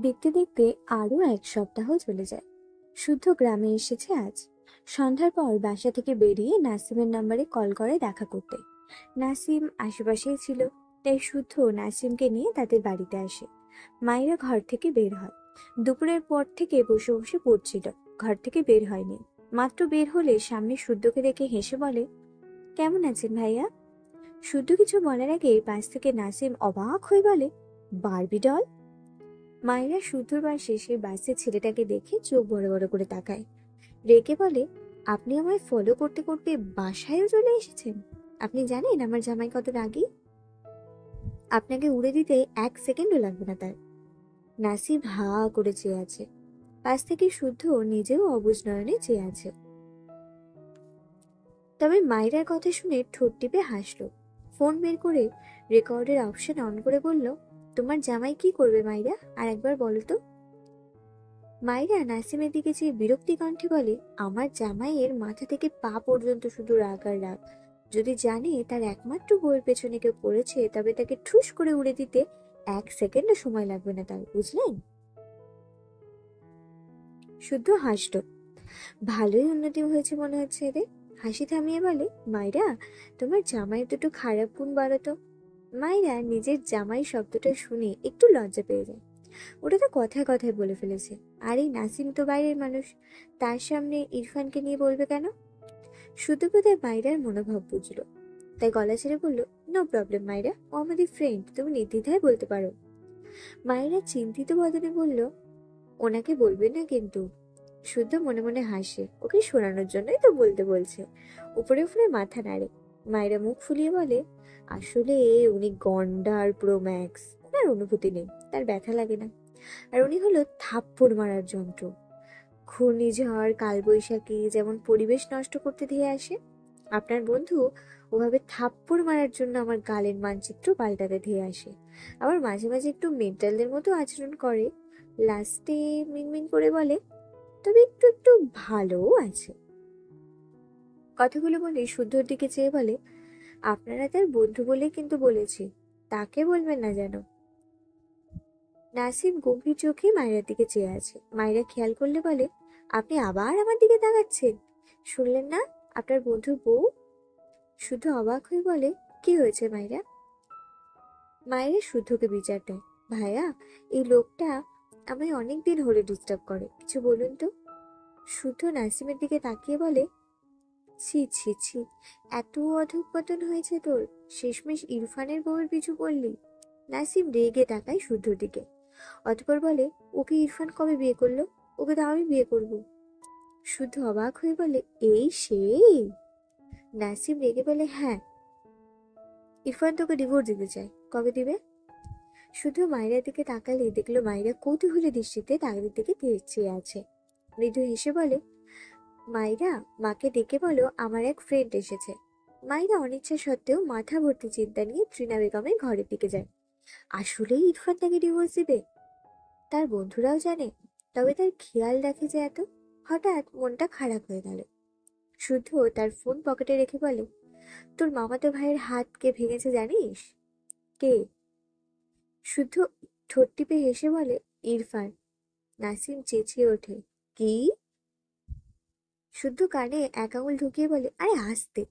দেখতে দেখতে আরো এক সপ্তাহ চলে যায়। শুদ্ধ গ্রামে এসেছে আজ। সন্ধ্যার পর বাসা থেকে বেরিয়ে নাসিমের নাম্বারে কল করে দেখা করতে। নাসিম আশেপাশেই ছিল, তাই শুদ্ধ নাসিমকে নিয়ে তাদের বাড়িতে আসে। মায়েরা ঘর থেকে বের হয়। দুপুরের পর থেকে বসে বসে পড়ছিল, ঘর থেকে বের হয়নি। মাত্র বের হলে সামনে শুদ্ধকে দেখে হেসে বলে, কেমন আছেন ভাইয়া? শুদ্ধ কিছু বলার আগে পাশ থেকে নাসিম অবাক হয়ে বলে, বারবি ডল? মায়েরা শুদ্ধর পাশে সেই বাসে ছেলেটাকে দেখে চোখ বড় বড় করে তাকায়। রেগে বলে, আপনি আমায় ফলো করতে করতে বাসায়ও চলে এসেছেন? আপনি জানেন আমার জামাই কত রাগী? আপনাকে উড়ে দিতে 1 সেকেন্ডও লাগবে না তার। নাসিব হা করে চেয়ে আছে। পাশ থেকে শুদ্ধ নিজেও অবুঝ নয়নে চেয়ে আছে। তবে মায়েরার কথা শুনে ঠোঁট টিপে হাসলো। ফোন বের করে রেকর্ডের অপশন অন করে বলল, তোমার জামাই কি করবে মাইরা, আর একবার বলো তো। মায়েরা নাসিমের দিকে চেয়ে বিরক্তি কণ্ঠে বলে, আমার জামাইয়ের মাথা থেকে পা পর্যন্ত শুধু রাগ আর রাগ। যদি জানে তার একমাত্র বউয়ের পেছনে কেউ পড়েছে, তবে তাকে ঠুস করে উড়ে দিতে 1 সেকেন্ডও সময় লাগবে না তার, বুঝলেন? শুদ্ধ হাসল। ভালোই উন্নতি হয়েছে মনে হচ্ছে এদের। হাসি থামিয়ে বলে, মাইরা, তোমার জামাইয়ের দুটো খারাপ গুণ বলো তো। মাইরা নিজের জামাই শব্দটা শুনে একটু লজ্জা পেয়ে যায়। ওটা তো কথায় কথায় বলে ফেলেছে। আর এই নাসিম তো বাইরের মানুষ, তার সামনে ইরফানকে নিয়ে বলবে কেন? শুধু বোধহয় মাইরার মনোভাব বুঝলো, তাই গলা ছেড়ে বলল, নো প্রবলেম মাইরা, ও আমাদের ফ্রেন্ড, তুমি নির্দ্বিধায় বলতে পারো। মাইরা চিন্তিত বদনে বলল, ওনাকে বলবে না কিন্তু। শুদ্ধ মনে মনে হাসে, ওকে শোনানোর জন্যই তো বলতে বলছে। উপরে উপরে মাথা নাড়ে। মায়েরা মুখ ফুলিয়ে বলে, আসলে উনি গন্ডার প্রো ম্যাক্স, ওনার অনুভূতি নেই, তার ব্যথা লাগে না। আর উনি হলো থাপ্পড় মারার যন্ত্র। ঘূর্ণিঝড় কালবৈশাখী যেমন পরিবেশ নষ্ট করতে ধেয়ে আসে, আপনার বন্ধু ওভাবে থাপ্পড় মারার জন্য আমার গালের মানচিত্র পাল্টাতে ধেয়ে আসে। আবার মাঝে মাঝে একটু মেন্টালদের মতো আচরণ করে। লাস্টে মিনমিন করে বলে, তবে একটু একটু ভালোও আছে। কথাগুলো বলে শুদ্ধর দিকে চেয়ে বলে, আপনারা তার বন্ধু বলে কিন্তু বলেছি, তাকে বলবেন না যেন। নাসিম গম্ভীর চোখে মায়েরার দিকে চেয়ে আছে। মায়েরা খেয়াল করলে বলে, আপনি আবার আমার দিকে তাকাচ্ছেন? শুনলেন না আপনার বন্ধুর বউ? শুদ্ধ অবাক হয়ে বলে, কি হয়েছে মায়েরা? মায়েরা শুদ্ধকে বিচার দেয়, ভাইয়া, এই লোকটা আমায় অনেকদিন হলে ডিস্টার্ব করে, কিছু বলুন তো। শুদ্ধ নাসিমের দিকে তাকিয়ে বলে, ছি ছি ছি, এত অধঃপতন হয়েছে তোর, শেষমেশ ইরফানের বউয়ের পিছু পড়লি। নাসিম রেগে তাকায় শুদ্ধর দিকে। অতঃপর বলে, ওকে ইরফান কবে বিয়ে করলো? ওকে তো আমি বিয়ে করব। শুদ্ধ অবাক হয়ে বলে, এই সেই? নাসিম রেগে বলে, হ্যাঁ, ইরফান তোকে ডিভোর্স দিতে চায়, কবে দিবে? শুধু মায়েরার দিকে তাকালে দেখলো মায়েরা কৌতূহলী দৃষ্টিতে তাদের দিকে চেয়ে আছে। মৃদু হেসে বলে, মাইরা, মাকে ডেকে বলো আমার এক ফ্রেন্ড এসেছে। মাইরা অনিচ্ছা সত্ত্বেও মাথা ভর্তি চিন্তা নিয়ে ত্রিনা বেগমের ঘরের দিকে যায়। আসলেই ইরফান তাকে ডিভোর্স দিবে? তার বন্ধুরাও জানে? তবে তার খেয়াল রাখে যে এত। হঠাৎ মনটা খারাপ হয়ে গেল। শুদ্ধ তার ফোন পকেটে রেখে বলে, তোর মামাতো ভাইয়ের হাত কে ভেঙেছে জানিস? কে? শুদ্ধ ঠোঁট টিপে হেসে বলে, ইরফান। নাসিম চেঁচিয়ে ওঠে, কি? শুদ্ধ কানে 1 আঙুল ঢুকিয়ে বলে, আরে আসতে।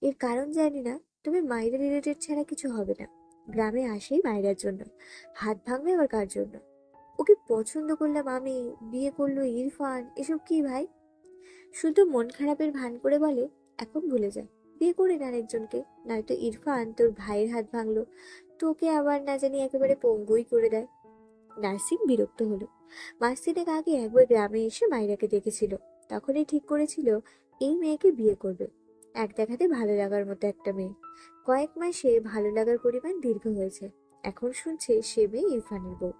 এর কারণ জানি না, তবে মাইরা রিলেটেড ছাড়া কিছু হবে না। গ্রামে আসেই মাইরার জন্য, হাত ভাঙবে আবার কার জন্য? ওকে পছন্দ করলাম আমি, বিয়ে করলো ইরফান, এসব কি ভাই? শুধু মন খারাপের ভান করে বলে, এখন ভুলে যায়, বিয়ে করে নেন একজনকে, নয়তো ইরফান তোর ভাইয়ের হাত ভাঙলো, তোকে আবার না জানি একেবারে পঙ্গুই করে দেয়। নাসিম বিরক্ত হলো। মাস তিনেক আগে একবার গ্রামে এসে মাইরাকে দেখেছিল, তখনই ঠিক করেছিল এই মেয়েকে বিয়ে করবে। এক দেখাতে ভালো লাগার মতো একটা মেয়ে। কয়েক মাসে ভালো লাগার পরিমাণ দীর্ঘ হয়েছে। এখন শুনছে সে মেয়ে ইরফানের বউ।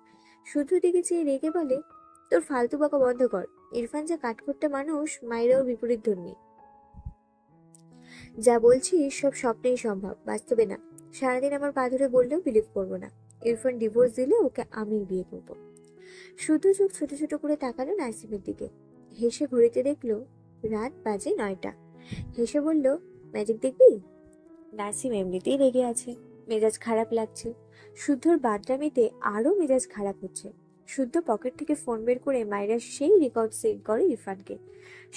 শুধু দিকে চেয়ে রেগে বলে, তোর ফালতু বকা বন্ধ কর। ইরফান যা কাঠখোট্টা মানুষ, মাইরাও বিপরীত ধর্মী। যা বলছি সব স্বপ্নেই সম্ভব, বাস্তবে না। সারাদিন আমার পা ধরে বললেও বিলিভ করবো না। ইরফান ডিভোর্স দিলে ওকে আমিই বিয়ে করবো। শুধু চোখ ছোট ছোট করে তাকালো নাসিমের দিকে। হেসে ঘড়িতে দেখলো রাত বাজে 9টা। হেসে বলল, ম্যাজিক দেখবি? নাসিম এমনিতেই রেগে আছে, মেজাজ খারাপ লাগছে। শুদ্ধর বাদরামিতে আরো মেজাজ খারাপ হচ্ছে। শুদ্ধ পকেট থেকে ফোন বের করে মায়েরা সেই রেকর্ড সেন্ড করে ইরফানকে,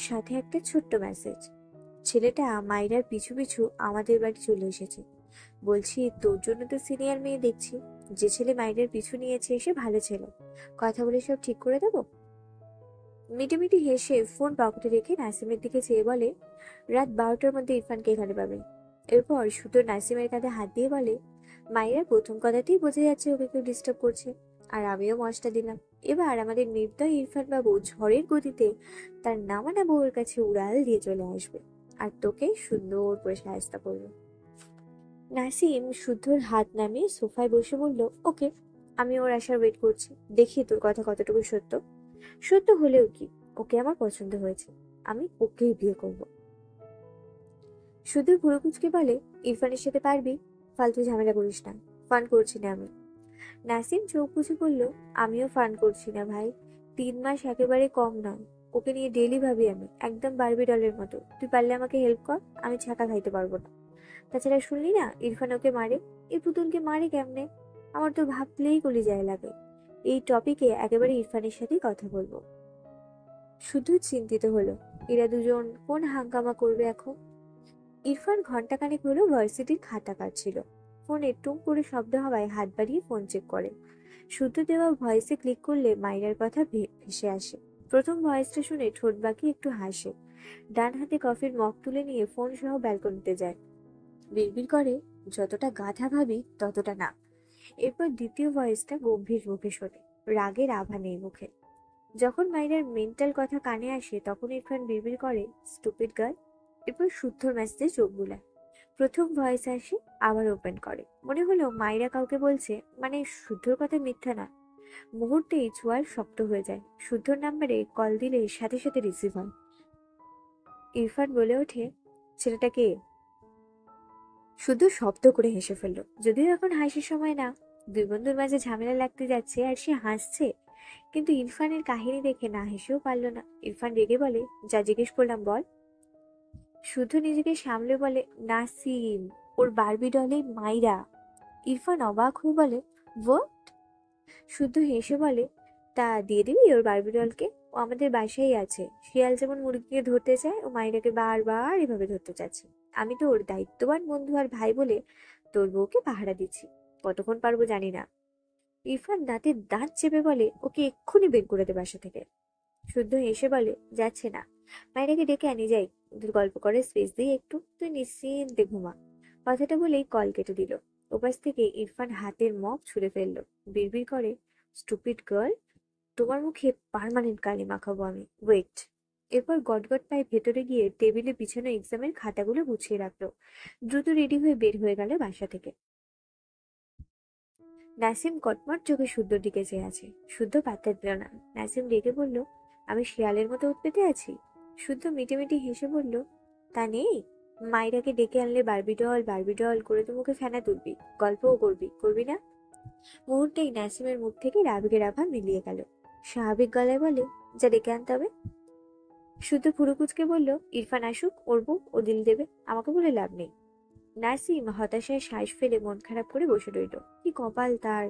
সাথে একটা ছোট্ট মেসেজ। ছেলেটা মায়েরার পিছু পিছু আমাদের বাড়ি চলে এসেছে। বলছি, তোর জন্য তো সিনিয়র মেয়ে দেখছি। যে ছেলে মায়েরার পিছু নিয়েছে সে ভালো ছেলে, কথা বলে সব ঠিক করে দেবো। মিটিমিটি হেসে ফোন পকেটে রেখে নাসিমের দিকে চেয়ে বলে, রাত 12টার মধ্যে ইরফানকে এখানে পাবে। এরপর শুধু নাসিমের কাঁধে হাত দিয়ে বলে, মায়েরা প্রথম কথাতেই বোঝা যাচ্ছে ওকে কেউ ডিস্টার্ব করছে। আর আমিও মশটা দিলাম। এবার আমাদের নির্দয় ইরফান বাবু ঝড়ের গতিতে তার নামানা বউয়ের কাছে উড়াল দিয়ে চলে আসবে, আর তোকে সুন্দর করে সাহায্য করবে। নাসিম শুদ্ধর হাত নামিয়ে সোফায় বসে বলল, ওকে, আমি ওর আসার ওয়েট করছি। দেখি তোর কথা কতটুকু সত্য। সত্য হলেও কি, ওকে আমার পছন্দ হয়েছে, আমি ওকেই বিয়ে করব। শুধু ভুরু কুচকে বলে, ইরফানের সাথে পারবি? ফালতু ঝামেলা করিস না, ফান করছি না আমি। নাসিম চোখ বুঝে বলল, আমিও ফান করছি না ভাই। 3 মাস একেবারে কম নয়। ওকে নিয়ে ডেলি ভাবি আমি, একদম বারবি ডলের মতো। তুই পারলে আমাকে হেল্প কর, আমি ছাকা খাইতে পারবো না। তাছাড়া শুনলি না ইরফান ওকে মারে? এই পুতুলকে মারে কেমনে? আমার তো ভাবলেই কলিজায় লাগে। এই টপিকে একেবারে ইরফানের সাথেই কথা বলবো। শুধু চিন্তিত হলো, এরা দুজন কোন হাঙ্গামা করবে এখন। ইরফান ঘন্টাখানেক হলো ভার্সিটির খাতা কাটছিল। ফোনে টুম করে শব্দ হওয়ায় হাত বাড়িয়ে ফোন চেক করে। শুদ্ধ দেওয়া ভয়েসে ক্লিক করলে মাইরার কথা ভেসে আসে। প্রথম ভয়েসটা শুনে ঠোঁট বাঁকিয়ে একটু হাসে। ডান হাতে কফির মগ তুলে নিয়ে ফোন সহ ব্যালকনিতে যায়। বিড়বিড় করে, যতটা গাধা ভাবি ততটা না। এরপর দ্বিতীয় ভয়েসটা গম্ভীর মুখে শোনে, রাগের আভা নেই মুখে। যখন মাইরার মেন্টাল কথা কানে আসে তখন ইরফান বিড়বিড় করে, স্টুপিড গার্ল। এরপর শুদ্ধর মেসেজে চোখ বুলায়। প্রথম ভয়েস আসে, আবার ওপেন করে। মনে হলো মাইরা কাউকে বলছে, মানে শুদ্ধর কথা মিথ্যা না। মুহূর্তেই চোয়াল শক্ত হয়ে যায়। শুদ্ধর নাম্বারে কল দিলে সাথে সাথে রিসিভ হয়। ইরফান বলে ওঠে, ছেলেটা কে? শুধু শব্দ করে হেসে ফেললো, যদিও এখন হাসির সময় না। দুই বন্ধুর মাঝে ঝামেলা লাগতে যাচ্ছে আর সে হাসছে। কিন্তু ইরফানের কাহিনী দেখে না হেসেও পারল না। ইরফান রেগে বলে, যা জিজ্ঞেস করলাম বল। শুধু নিজেকে সামলে বলে, নাসিম, ওর বারবি ডলে মাইরা। ইরফান অবাক হয়ে বলে, হোয়াট? শুদ্ধ হেসে বলে, তা দিয়ে দিবি ওর বারবি ডলকে? ও আমাদের বাসায় আছে। শিয়াল যেমন মুরগিকে ধরতে চায়, ও মাইরাকে বারবার এভাবে ধরতে চাচ্ছে। আমি তো ওর দায়িত্ববান বন্ধু আর ভাই বলে তোর বউকে পাহারা দিচ্ছি। কতক্ষণ পারবো জানি না। ইরফান দাঁতে দাঁত চেপে বলে, ওকে এক্ষুনি বের করে দে বাসা থেকে। শুদ্ধ হেসে বলে, যাচ্ছে না। মাইরাকে ডেকে আনি যাই, ওদের গল্প করে স্পেস দিয়ে একটু, তুই নিশ্চিন্তে ঘুমা। কথাটা বলেই কল কেটে দিল। ওপাশ থেকে ইরফান হাতের মগ ছুঁড়ে ফেললো। বিড়বিড় করে, স্টুপিড গার্ল, তোমার মুখে পার্মানেন্ট কালি মাখাবো আমি, ওয়েট। এরপর গটগট পায়ে ভেতরে গিয়ে টেবিলে বিছানো এক্সামের খাতাগুলো গুছিয়ে রাখলো। দ্রুত রেডি হয়ে বের হয়ে গেল বাসা থেকে। নাসিম কটমট চোখে শুদ্ধর দিকে চেয়ে আছে। শুদ্ধ পাত্তা দিল না। নাসিম রেগে বলল, আমি শিয়ালের মতো উৎপেতে আছি? শুদ্ধ মিটিমিটি হেসে বলল, তা নেই। মাইরাকে ডেকে আনলে বারবি ডল করে তো মুখে ফেনা তুলবি, গল্পও করবি, করবি না? মুহূর্তেই নাসিমের মুখ থেকে রাবেগের আভা মিলিয়ে গেল। স্বাভাবিক গলায় বলে, যা ডেকে আনতে হবে। শুদ্ধ ফুরুকুচকে বলল, ইরফান আসুক, ওর বউ ও দিল দেবে, আমাকে বলে লাভ নেই। নাসিম হতাশায় শ্বাস ফেলে মন খারাপ করে বসে রইল। কি কপাল তার!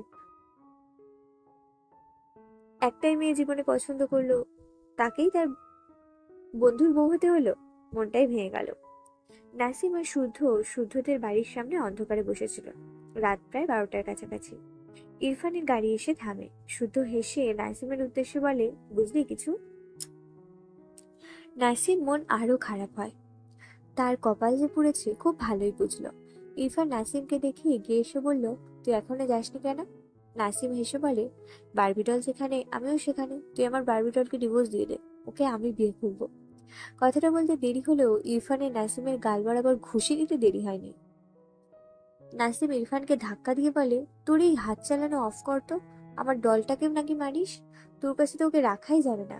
একটাই মেয়ে জীবনে পছন্দ করলো, তাকেই তার বন্ধুর বউ হতে হলো। মনটাই ভেঙে গেল। নাসিম আর শুদ্ধদের বাড়ির সামনে অন্ধকারে বসেছিল। রাত প্রায় 12টার কাছাকাছি। ইরফানের গাড়ি এসে থামে। শুদ্ধ হেসে নাসিমের উদ্দেশ্যে বলে, বুঝলি কিছু? নাসিম মন আরো খারাপ হয়। তার কপাল যে পুড়েছে খুব ভালোই বুঝলো। ইরফান নাসিমকে দেখে এগিয়ে এসে বলল, তুই এখনো যাসনি কেন? নাসিম হেসে বলে, বারবিডল যেখানে আমিও সেখানে। তুই আমার বারবিডলকে ডিভোর্স দিয়ে দে, ওকে আমি বিয়ে করবো। কথাটা বলতে দেরি হলেও ইরফানের নাসিমের গাল বরাবর ঘুষি দিতে দেরি হয়নি। নাসিম ইরফানকে ধাক্কা দিয়ে বলে, তোর এই হাত চালানো অফ কর তো। আমার ডলটাকেও নাকি মারিস? তোর কাছে তো ওকে রাখাই যাবে না।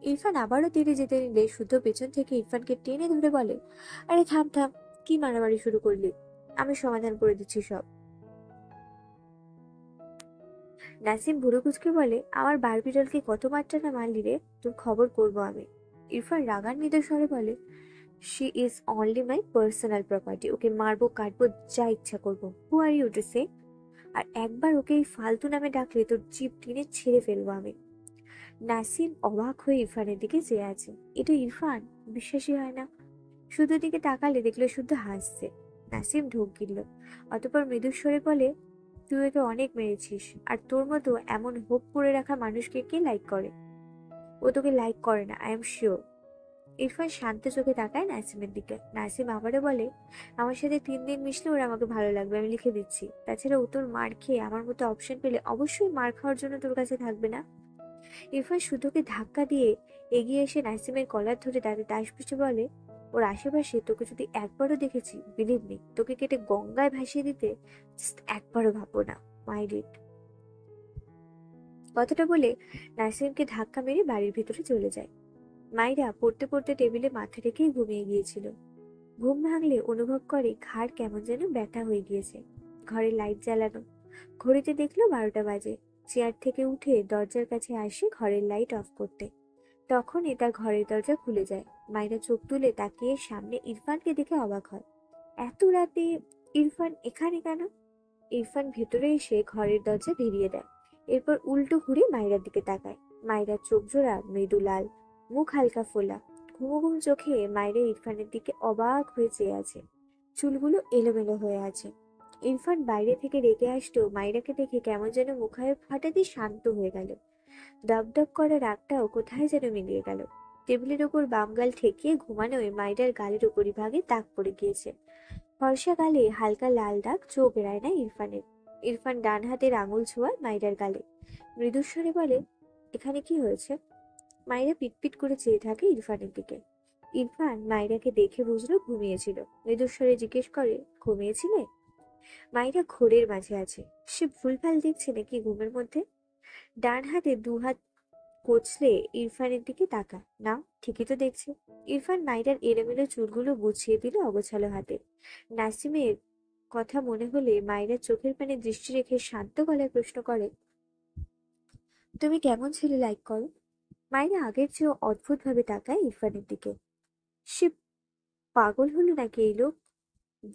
ইরফান আবারও তীরে যেতে নিলে শুদ্ধ পেছন থেকে ইরফানকে টেনে ধরে বলে, আরে থাম থাম, কি মারামারি শুরু করলি? আমি সমাধান করে দিচ্ছি সব। নাসিম ভুরু কুচকে বলে, আমার বারবি ডলকে কত মাত্রা না মারলি রে, তোর খবর করবো আমি। ইরফান রাগান্বিত স্বরে বলে, she is only my personal property. ওকে মারবো, কাটবো, যা ইচ্ছা করবো। হু আর ইউ টু সে? আর একবার ওকে এই ফালতু নামে ডাকলে তোর জিভ টেনে ছেড়ে ফেলবো আমি। নাসিম অবাক হয়ে ইরফানের দিকে চেয়ে আছে। এটা ইরফান? বিশ্বাসই হয় না। শুধু দিকে তাকালে দেখলো শুধু হাসছে। নাসিম ঢোক গিলল, অতঃপর মৃদুস্বরে বলে, তুই ওকে অনেক মেরেছিস, আর তোর মতো এমন হোপ করে রাখা মানুষকে কে লাইক করে? ও তোকে লাইক করে না, আই এম শিওর। ইরফান শান্ত চোখে তাকায় নাসিমের দিকে। নাসিম আবারও বলে, আমার সাথে 3 দিন মিশলে ওর আমাকে ভালো লাগবে, আমি লিখে দিচ্ছি। তাছাড়া ও তোর মার খেয়ে আমার মতো অপশন পেলে অবশ্যই মার খাওয়ার জন্য তোর কাছে থাকবে না। ইরফান শুধুকে ধাক্কা দিয়ে এগিয়ে এসে নাসিমের কলার ধরে তাদের দাস পিছু বলে, ওর আশেপাশে তোকে যদি একবারও দেখেছি, বিলিভ মি, তোকে কেটে গঙ্গায় ভাসিয়ে দিতে জাস্ট একবারও ভাববো না। মাই ডিড। কথাটা বলে নাসিমকে ধাক্কা মেরে বাড়ির ভিতরে চলে যায়। মাইরা পড়তে পড়তে টেবিলে মাথা রেখেই ঘুমিয়ে গিয়েছিল। ঘুম ভাঙলে অনুভব করে ঘাড় কেমন যেন ব্যথা হয়ে গিয়েছে। ঘরে লাইট জ্বালানো। ঘড়িতে দেখলো 12টা বাজে। চেয়ার থেকে উঠে দরজার কাছে আসে ঘরের লাইট অফ করতে। তখনই তার ঘরের দরজা খুলে যায়। মাইরা চোখ তুলে তাকিয়ে সামনে ইরফানকে দেখে অবাক হয়। এত রাতে ইরফান এখানে কেন? ইরফান ভেতরে এসে ঘরের দরজা ভিড়িয়ে দেয়। এরপর উল্টো ঘুরে মাইরার দিকে তাকায়। মাইরার চোখ জোড়া মৃদু লাল, মুখ হালকা ফোলা। ঘুমো ঘুম চোখে মাইরা ইরফানের দিকে অবাক হয়ে চেয়ে আছে। চুলগুলো এলোমেলো হয়ে আছে। ইরফান বাইরে থেকে রেগে আসলেও মাইরাকে দেখে কেমন যেন মুখায় হঠাৎই শান্ত হয়ে গেল। দপদপ করা রাগটাও কোথায় যেন মিলিয়ে গেল। টেবিলের ওপর বাম গাল ঠেকিয়ে ঘুমানোয় মাইরার গালের উপরিভাগে দাগ পড়ে গিয়েছে। ফর্সা গালে হালকা লাল দাগ, চোখ এড়ায় না ইরফানের। ইরফান ডান হাতের আঙুল ছোঁয়ায় মাইরার গালে। মৃদুস্বরে বলে, এখানে কি হয়েছে? মাইরা পিটপিট করে চেয়ে থাকে ইরফানের দিকে। ইরফান মাইরাকে দেখে বুঝলো ঘুমিয়েছিল। মৃদুস্বরে জিজ্ঞেস করে, ঘুমিয়েছিলে? মাইরা ঘোরের মাঝে আছে। সে ভুলভাল দেখছে নাকি ঘুমের মধ্যে? ডান হাতে 2 হাত কচলে ইরফানের দিকে তাকা। না, ঠিকই তো দেখছে। ইরফান মাইরার এলোমেলো চুলগুলো গুছিয়ে দিল অগোছালো হাতে। নাসিমের কথা মনে হলে মাইরার চোখের পানে দৃষ্টি রেখে শান্ত গলায় প্রশ্ন করে, তুমি কেমন ছেলে লাইক করো? মাইরা আগের চেয়েও অদ্ভুত ভাবে তাকায় ইরফানের দিকে। সে পাগল হলো নাকি এই লোক?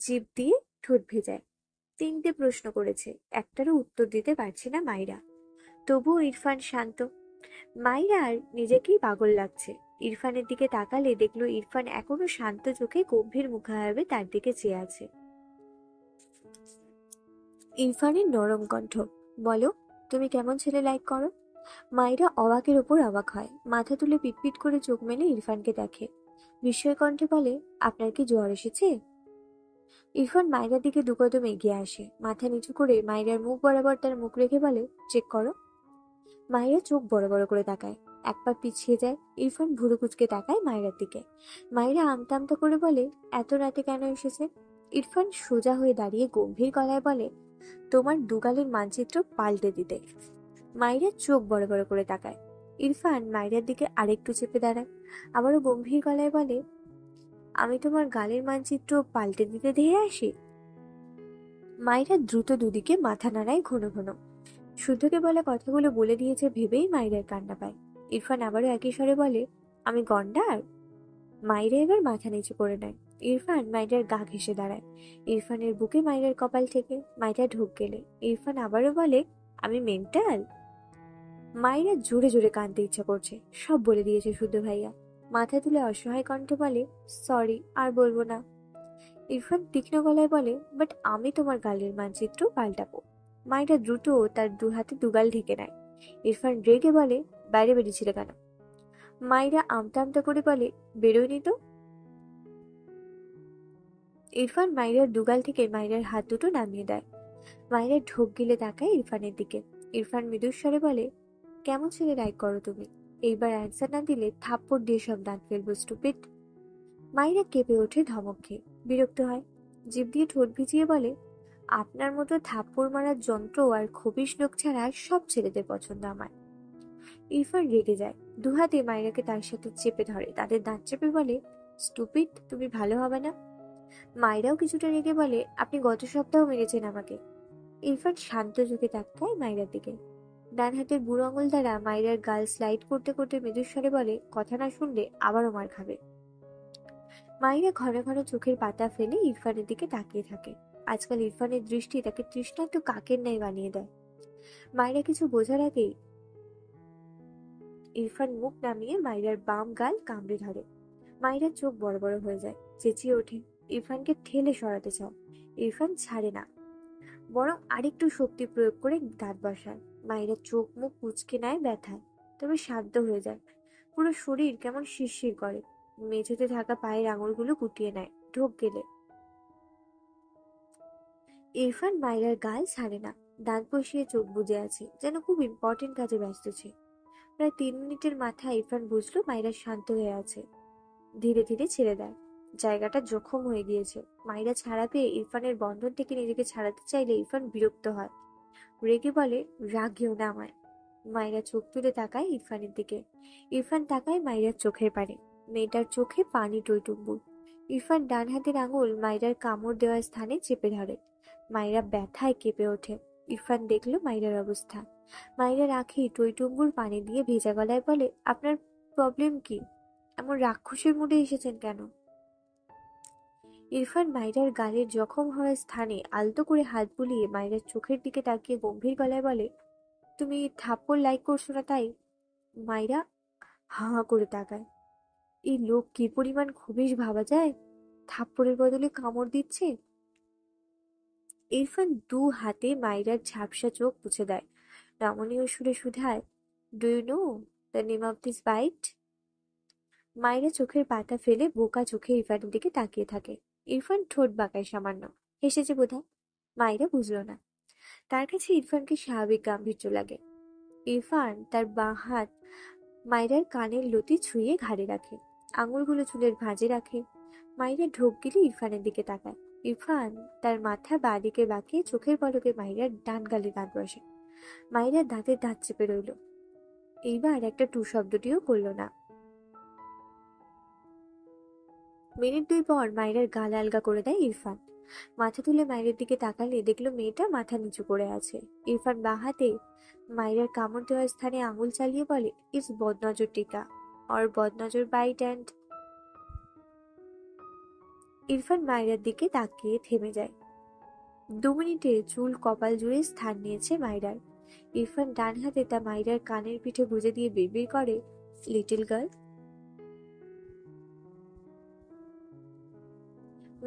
জিভ দিয়ে ঠোঁট ভেজায়। 3টে প্রশ্ন করেছে, একটারও উত্তর দিতে পারছে না মাইরা। তবুও ইরফান শান্ত। মাইরার নিজেকেই পাগল লাগছে। ইরফানের দিকে তাকালে দেখলো ইরফান এখনো শান্ত চোখে গম্ভীর মুখাভাবে তার দিকে চেয়ে আছে। ইরফানের নরম কণ্ঠ, বলো, তুমি কেমন ছেলে লাইক করো? মাইরা অবাকের ওপর অবাক হয়। মাথা তুলে পিটপিট করে চোখ মেলে ইরফানকে দেখে। বিস্ময় কণ্ঠে বলে, আপনার কি জ্বর এসেছে? ইরফান মাইরার দিকে 2 কদম এগিয়ে আসে। মাথা নিচু করে মাইরার মুখ বরাবর তার মুখ রেখে বলে, চেক করো। মায়েরা চোখ বড় বড় করে তাকায়। এক পা পিছিয়ে যায়। ইরফান ভুরু কুচকে তাকায় মায়েরার দিকে। মায়েরা আমতা আমতা করে বলে, এত রাতে কেন এসেছে? ইরফান সোজা হয়ে দাঁড়িয়ে গম্ভীর গলায় বলে, তোমার 2 গালের মানচিত্র পাল্টে দিতে। মায়েরা চোখ বড় বড় করে তাকায়। ইরফান মায়েরার দিকে আরেকটু চেপে দাঁড়ায়। আবারও গম্ভীর গলায় বলে, আমি তোমার গালের মানচিত্র পাল্টে দিতে ধেয়ে আসি? মায়েরা দ্রুত দুদিকে মাথা নাড়ায় ঘন ঘন। শুদ্ধকে বলা কথাগুলো বলে দিয়েছে ভেবেই মাইরার কান্না পায়। ইরফান আবারও একই স্বরে বলে, আমি গন্ডার? মাইরা এবার মাথা নিচু করে নেয়। ইরফান মাইরার গা ঘেঁষে দাঁড়ায়। ইরফানের বুকে মাইরার কপাল থেকে। মাইরা ঢোক গেলে ইরফান আবারও বলে, আমি মেন্টাল? মাইরা জোরে জোরে কাঁদতে ইচ্ছা করছে। সব বলে দিয়েছে শুদ্ধ ভাইয়া। মাথা তুলে অসহায় কণ্ঠে বলে, সরি, আর বলবো না। ইরফান তীক্ষ্ণ গলায় বলে, বাট আমি তোমার গালের মানচিত্র পাল্টাবো। মাইরা দ্রুত তার 2 হাতে 2 গাল ঢেকে নেয়। ইরফান রেগে বলে, বাইরে বেরিয়েছিল কেন? মাইরা আমতা আমতা করে বলে, বেরোয়নি তো। ইরফান মাইরার 2 গাল থেকে মাইরার হাত দুটো নামিয়ে দেয়। মাইরা ঢোক গিলে তাকায় ইরফানের দিকে। ইরফান মৃদুস্বরে বলে, কেমন ছেলে লাইক করো তুমি? এইবার অ্যান্সার না দিলে থাপ্পড় দিয়ে সব দাঁত ফেলবো, স্টুপিড। মাইরা কেঁপে ওঠে ধমক খেয়ে। বিরক্ত হয়। জিভ দিয়ে ঠোঁট ভিজিয়ে বলে, আপনার মতো থাপ্পড় মারার যন্ত্র আর খবিশ লোক ছাড়া সব ছেলেদের পছন্দ আমার। ইরফান রেগে যায়। 2 হাতে মাইরাকে তার সাথে চেপে ধরে। তাদের দাঁত চেপে বলে, স্টুপিড, তুমি ভালো হবে না। মাইরাও কিছুটা রেগে বলে, আপনি গত সপ্তাহ মেরেছেন আমাকে। ইরফান শান্ত চোখে তাকায় মাইরার দিকে। ডান হাতের বুড়ো আঙুল দ্বারা মাইরার গাল স্লাইড করতে করতে মৃদুস্বরে বলে, কথা না শুনলে আবারও মার খাবে। মাইরা ঘন ঘন চোখের পাতা ফেলে ইরফানের দিকে তাকিয়ে থাকে। আজকাল ইরফানের দৃষ্টি তাকে তৃষ্ণার্ত কাকের ন্যায় বানিয়ে দেয়। মায়েরা কিছু বোঝার আগেই ইরফান মুখ নামিয়ে মাইরার বাম গাল কামড়ে ধরে। মাইরার চোখ বড় বড় হয়ে যায়, চেঁচিয়ে ওঠে, ইরফানকে ঠেলে সরাতে চাও। ইরফান ছাড়ে না, বরং আরেকটু শক্তি প্রয়োগ করে দাঁত বসায়। মাইরার চোখ মুখ কুঁচকে নেয় ব্যথায়, তবে শান্ত হয়ে যায়। পুরো শরীর কেমন শিরশির করে। মেঝেতে থাকা পায়ের আঙুলগুলো গুটিয়ে নেয় ঢোক গেলে। ইরফান মাইরার গাল ছাড়ে না, দাঁত বসিয়ে চোখ বুজে আছে, যেন খুব ইম্পর্টেন্ট কাজে ব্যস্ত ছিল। প্রায় 3 মিনিটের মাথায় ইরফান বুঝলো মাইরা শান্ত হয়ে আছে। ধীরে ধীরে ছেড়ে দেয়। জায়গাটা জখম হয়ে গিয়েছে। মাইরা ছাড়া পেয়ে ইরফানের বন্ধন থেকে নিজেকে ছাড়াতে চাইলে ইরফান বিরক্ত হয়, রেগে বলে, রাগিও না আমায়। মাইরা চোখ তুলে তাকায় ইরফানের দিকে। ইরফান তাকায় মাইরার চোখের পানে। মেয়েটার চোখে পানি টইটুম্বুর। ইরফান ডান হাতের আঙুল মাইরার কামড় দেওয়ার স্থানে চেপে ধরে। মাইরা ব্যথায় কেঁপে ওঠে। ইরফান দেখলো মাইরার অবস্থা। মাইরার আঁখি টইটুম্বুর পানি দিয়ে ভেজা গলায় বলে, আপনার প্রবলেম কি? এমন রাক্ষসের মুডে এসেছেন কেন? ইরফান মাইরার গালের জখম হওয়ার স্থানে আলতো করে হাত বুলিয়ে মাইরার চোখের দিকে তাকিয়ে গম্ভীর গলায় বলে, তুমি থাপ্পড় লাইক করছো না তাই? মাইরা হা হা করে তাকায়। এই লোক কি পরিমাণ খবিশ ভাবা যায়! থাপ্পড়ের বদলে কামড় দিচ্ছে। ইরফান 2 হাতে মাইরার ঝাপসা চোখ মুছে দেয়। রমণীয় সুরে শুধায়, do you know the name of this bite? মাইরা চোখের পাতা ফেলে বোকা চোখে ইরফানের দিকে তাকিয়ে থাকে। ইরফান ঠোঁট বাঁকায় সামান্য, হেসেছে বোধহয়। মাইরা বুঝলো না। তার কাছে ইরফানকে স্বাভাবিক গাম্ভীর্য লাগে। ইরফান তার বাঁ হাত মাইরার কানের লতি ছুঁয়ে ঘাড়ে রাখে, আঙুলগুলো চুলের ভাঁজে রাখে। মাইরা ঢোক গিলে ইরফানের দিকে তাকায়। ইরফান তার মাথা বাঁ দিকে বাঁকিয়ে চোখের পলকে মাইরার ডান গালে দাঁত বসে। মাইরার দাঁতের দাঁত চেপে রইল। এইবার একটা টু শব্দটিও করল না। মিনিট 2 পর মাইরার গাল আলগা করে দেয় ইরফান। মাথা তুলে মায়ের দিকে তাকালে দেখলো মেয়েটা মাথা নিচু করে আছে। ইরফান বাঁ হাতে মাইরার কামড় দেওয়ার স্থানে আঙুল চালিয়ে বলে, ইটস বদনজর টিকা অর বদনজর বাইট অ্যান্ড। ইরফান মাইরার দিকে তাকিয়ে থেমে যায়। 2 মিনিটে চুল কপাল জুড়ে স্থান নিয়েছে মাইরার। ইরফান ডান হাতে তা মাইরার কানের পিঠে গুজে দিয়ে বিড়বিড় করে, লিটল গার্ল।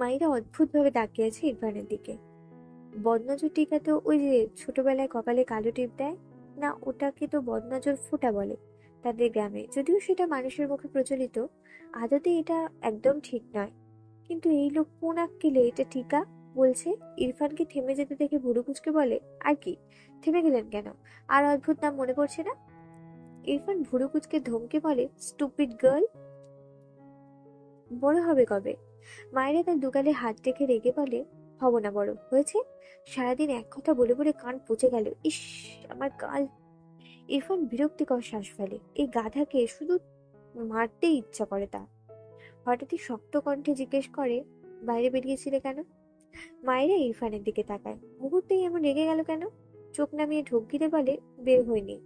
মাইরা অদ্ভুত ভাবে তাকিয়ে আছে ইরফানের দিকে। বদনজর টিকা তো ওই যে ছোটবেলায় কপালে কালো টিপ দেয় না, ওটাকে তো বদনজর ফোঁটা বলে তাদের গ্রামে। যদিও সেটা মানুষের মুখে প্রচলিত, আদতে এটা একদম ঠিক নয়। কিন্তু এই লোক কোন আক্কেলে এটা টিকা বলছে? ইরফানকে থেমে যেতে দেখে ভুরু কুঁচকে বলে, আর কি, থেমে গেলেন কেন? আর অদ্ভুত নাম মনে পড়ছে না? ইরফান ভুরু কুঁচকে ধমকে বলে, স্টুপিড গার্ল। বড় হবে কবে? মায়েরা তার দুগালে হাত রেখে রেগে বলে, হব না বড়, হয়েছে? সারাদিন এক কথা বলে বলে কান পচে গেল। ইস, আমার গাল। ইরফান বিরক্তিকর শ্বাস ফেলে। এই গাধাকে শুধু মারতেই ইচ্ছা করে তা। হঠাৎই শক্ত কণ্ঠে জিজ্ঞেস করে, বাইরে বেরিয়েছিলে কেন? মায়েরা ইরফানের দিকে তাকায়। মুহূর্তেই এমন রেগে গেল কেন? চোখ নামিয়ে ঢোক গিলে বলে, বের হয়নি।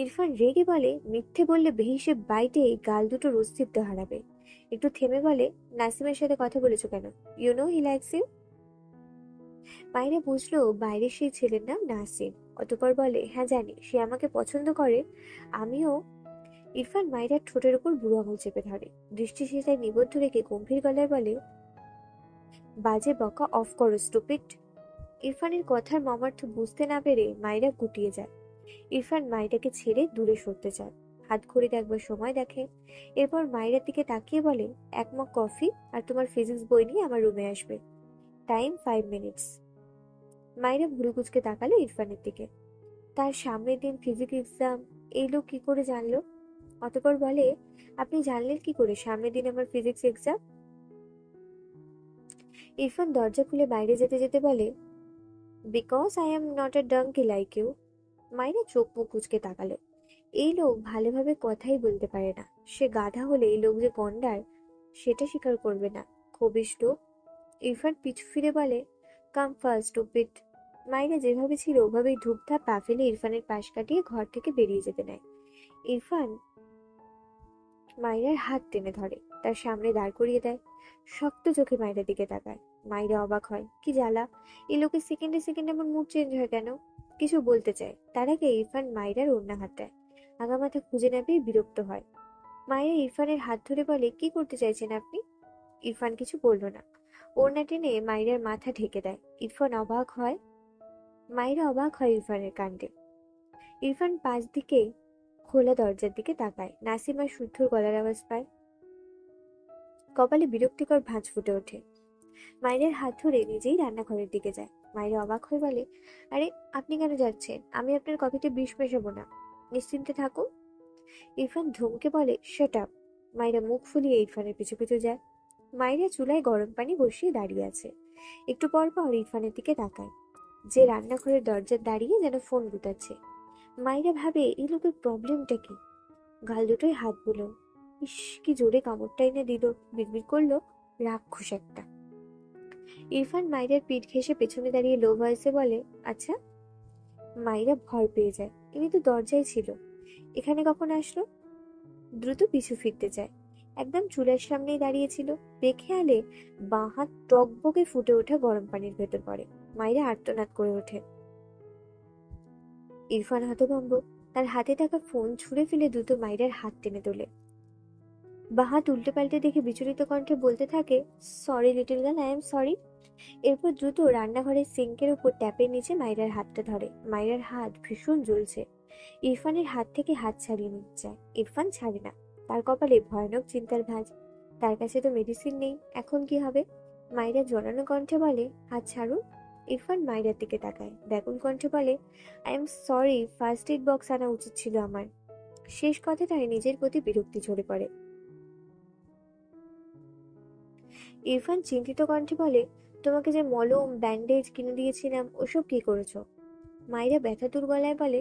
ইরফান রেগে বলে, মিথ্যে বললে বেহিসেব বাইটে গাল দুটোর অস্তিত্ব হারাবে। একটু থেমে বলে, নাসিমের সাথে কথা বলেছো কেন? You know he likes you. মায়েরা বুঝলো বাইরে সেই ছেলের নাম নাসিম। অতঃপর বলে, হ্যাঁ জানি, সে আমাকে পছন্দ করে, আমিও। ইরফান মায়েরার ঠোঁটের উপর বুড়ো আঙুল চেপে ধরে। দৃষ্টি সেটায় নিবদ্ধ রেখে গম্ভীর গলায় বলে, বাজে বকা অফ করো স্টুপিড। ইরফানের কথার মর্মার্থ বুঝতে না পেরে মায়েরা গুটিয়ে যায়। ইরফান মাইরাকে ছেড়ে দূরে সরতে চায়। হাত ঘড়িতে একবার সময় দেখে। এরপর মায়েরার দিকে তাকিয়ে বলে, 1 মগ কফি আর তোমার ফিজিক্স বই নিয়ে আমার রুমে আসবে। Time 5 minutes. মায়েরা ভুরু কুঁচকে তাকালো ইরফানের দিকে। তার সামনের দিন ফিজিক্স এক্সাম, এই লোক কি করে জানলো? অতঃপর বলে, আপনি জানলেন কি করে সামনের দিন আমার ফিজিক্স এক্সাম? ইরফান দরজা খুলে বাইরে যেতে যেতে বলে, because I am not a donkey like you. মায়েরা চোখ মুখ কুঁচকে তাকালো। এই লোক ভালোভাবে কথাই বলতে পারে না। সে গাধা হলে এই লোক যে গন্ডার সেটা স্বীকার করবে না। খবিশ লোক। ইরফান পিছু ফিরে বলে, কাম ফার্স্ট স্টুপিড। মায়েরা যেভাবে ছিল ওভাবেই ধূপধাপ পা ফেলে ইরফানের পাশ কাটিয়ে ঘর থেকে বেরিয়ে যেতে নেয়। ইরফান মায়েরার হাত টেনে ধরে। তার সামনে দাঁড় করিয়ে দেয়। শক্ত চোখে মায়েরার দিকে তাকায়। মায়েরা অবাক হয়, কি জ্বালা, এই লোকের সেকেন্ডে সেকেন্ডে আমার মুড চেঞ্জ হয় কেন? কিছু বলতে চায়, তার আগে ইরফান মায়েরার ওড়না হাত দেয়। আগামাথা খুঁজে না পেয়ে বিরক্ত হয়। মায়েরা ইরফানের হাত ধরে বলে, কি করতে চাইছেন আপনি? ইরফান কিছু বলল না। ওড়না টেনে মায়েরার মাথা ঢেকে দেয়। মায়েরা অবাক হয় ইরফানের কাণ্ডে। ইরফান পাশ দিকে খোলা দরজার দিকে তাকায়। নাসিমার শুদ্ধর গলার আওয়াজ পায়। কপালে বিরক্তিকর ভাঁজ ফুটে ওঠে। মায়ের হাত ধরে নিজেই রান্নাঘরের দিকে যায়। মায়ের অবাক হয়ে বলে, আরে আপনি কেন যাচ্ছেন? আমি আপনার কফিতে বিষ মেশাবো না, নিশ্চিন্তে থাকুন। ইরফান ধমকে বলে, শাট আপ। মায়েরা মুখ ফুলিয়ে ইরফানের পিছু পিছু যায়। মায়েরা চুলায় গরম পানি বসিয়ে দাঁড়িয়ে আছে। একটু পর পর ইরফানের দিকে তাকায়, যে রান্নাঘরের দরজার দাঁড়িয়ে যেন ফোন গুতাচ্ছে। মায়েরা ভাবে, এই লোকের প্রবলেমটা কি? গাল দুটোই হাত বুলো। ইস, কি জোরে কামড়টাই না দিল। বিড়বিড় করলো, রাক্ষস একটা। ইরফান মাইরার পিঠ ঘেঁষে পেছনে দাঁড়িয়ে লো ভয়েসে বলে, আচ্ছা। মাইরা ভয় পেয়ে যায়, ইনি তো দরজায় ছিল, এখানে কখন আসলো? দ্রুত পিছু ফিরতে চায়। একদম চুলের সামনেই দাঁড়িয়েছিল। বেখেয়ালে বাঁ হাত টকবকে ফুটে ওঠা গরম পানির ভেতর পড়ে। মাইরা আর্তনাদ করে ওঠে। ইরফান হতভম্ব। তার হাতে থাকা ফোন ছুঁড়ে ফেলে দ্রুত মাইরার হাত টেনে তোলে। বাঁ হাত উল্টে পাল্টে দেখে বিচলিত কণ্ঠে বলতে থাকে, sorry little girl, I am sorry. এরপর দ্রুত রান্নাঘরের সিঙ্কের উপর ট্যাপের নিচে মাইরার হাতটা ধরে। মাইরার হাত ভীষণ জ্বলছে। ইরফানের হাত থেকে হাত ছাড়িয়ে নিতে চায়। ইরফান ছাড়ে না। তার কপালে ভয়ানক চিন্তার ভাঁজ। তার কাছে তো মেডিসিন নেই, এখন কি হবে? মাইরা জড়ানো কণ্ঠে বলে, হাত ছাড়ুন। ইরফান মাইরার দিকে তাকায়, ব্যাকুল কণ্ঠে বলে, I am sorry, first aid box আনা উচিত ছিল আমার। শেষ কথাটায় নিজের প্রতি বিরক্তি ঝরে পড়ে। ইরফান চিন্তিত কণ্ঠে বলে, তোমাকে যে মলম ব্যান্ডেজ কিনে দিয়েছিলাম, ওসব কি করেছো? মাইরা ব্যথাতুর গলায় বলে,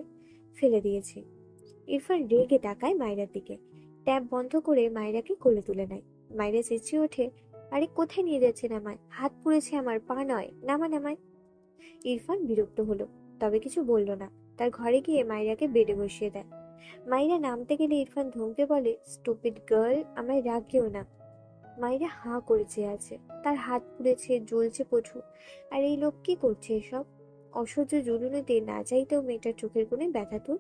ফেলে দিয়েছি। ইরফান রেগে তাকায় মাইরার দিকে। ট্যাপ বন্ধ করে মাইরাকে কোলে তুলে নেয়। মাইরা চেঁচিয়ে ওঠে, আরে কোথায় নিয়ে যাচ্ছেন আমায়? হাত পুড়েছে আমার, পা নয়, নামান আমায়। ইরফান বিরক্ত হলো, তবে কিছু বলল না। তার ঘরে গিয়ে মাইরাকে বেডে বসিয়ে দেয়। মাইরা নামতে গেলে ইরফান ধমকে বলে, স্টুপিড গার্ল, আমায় রাগিও না। মাইরা হাঁ করে চেয়ে আছে। তার হাত পুড়েছে, জ্বলছে প্রচুর। আর এই লোক কি করছে এসব? অসহ্য জ্বলুনিতে না চাইতেও মেয়েটার চোখের কোণে ব্যথাতুর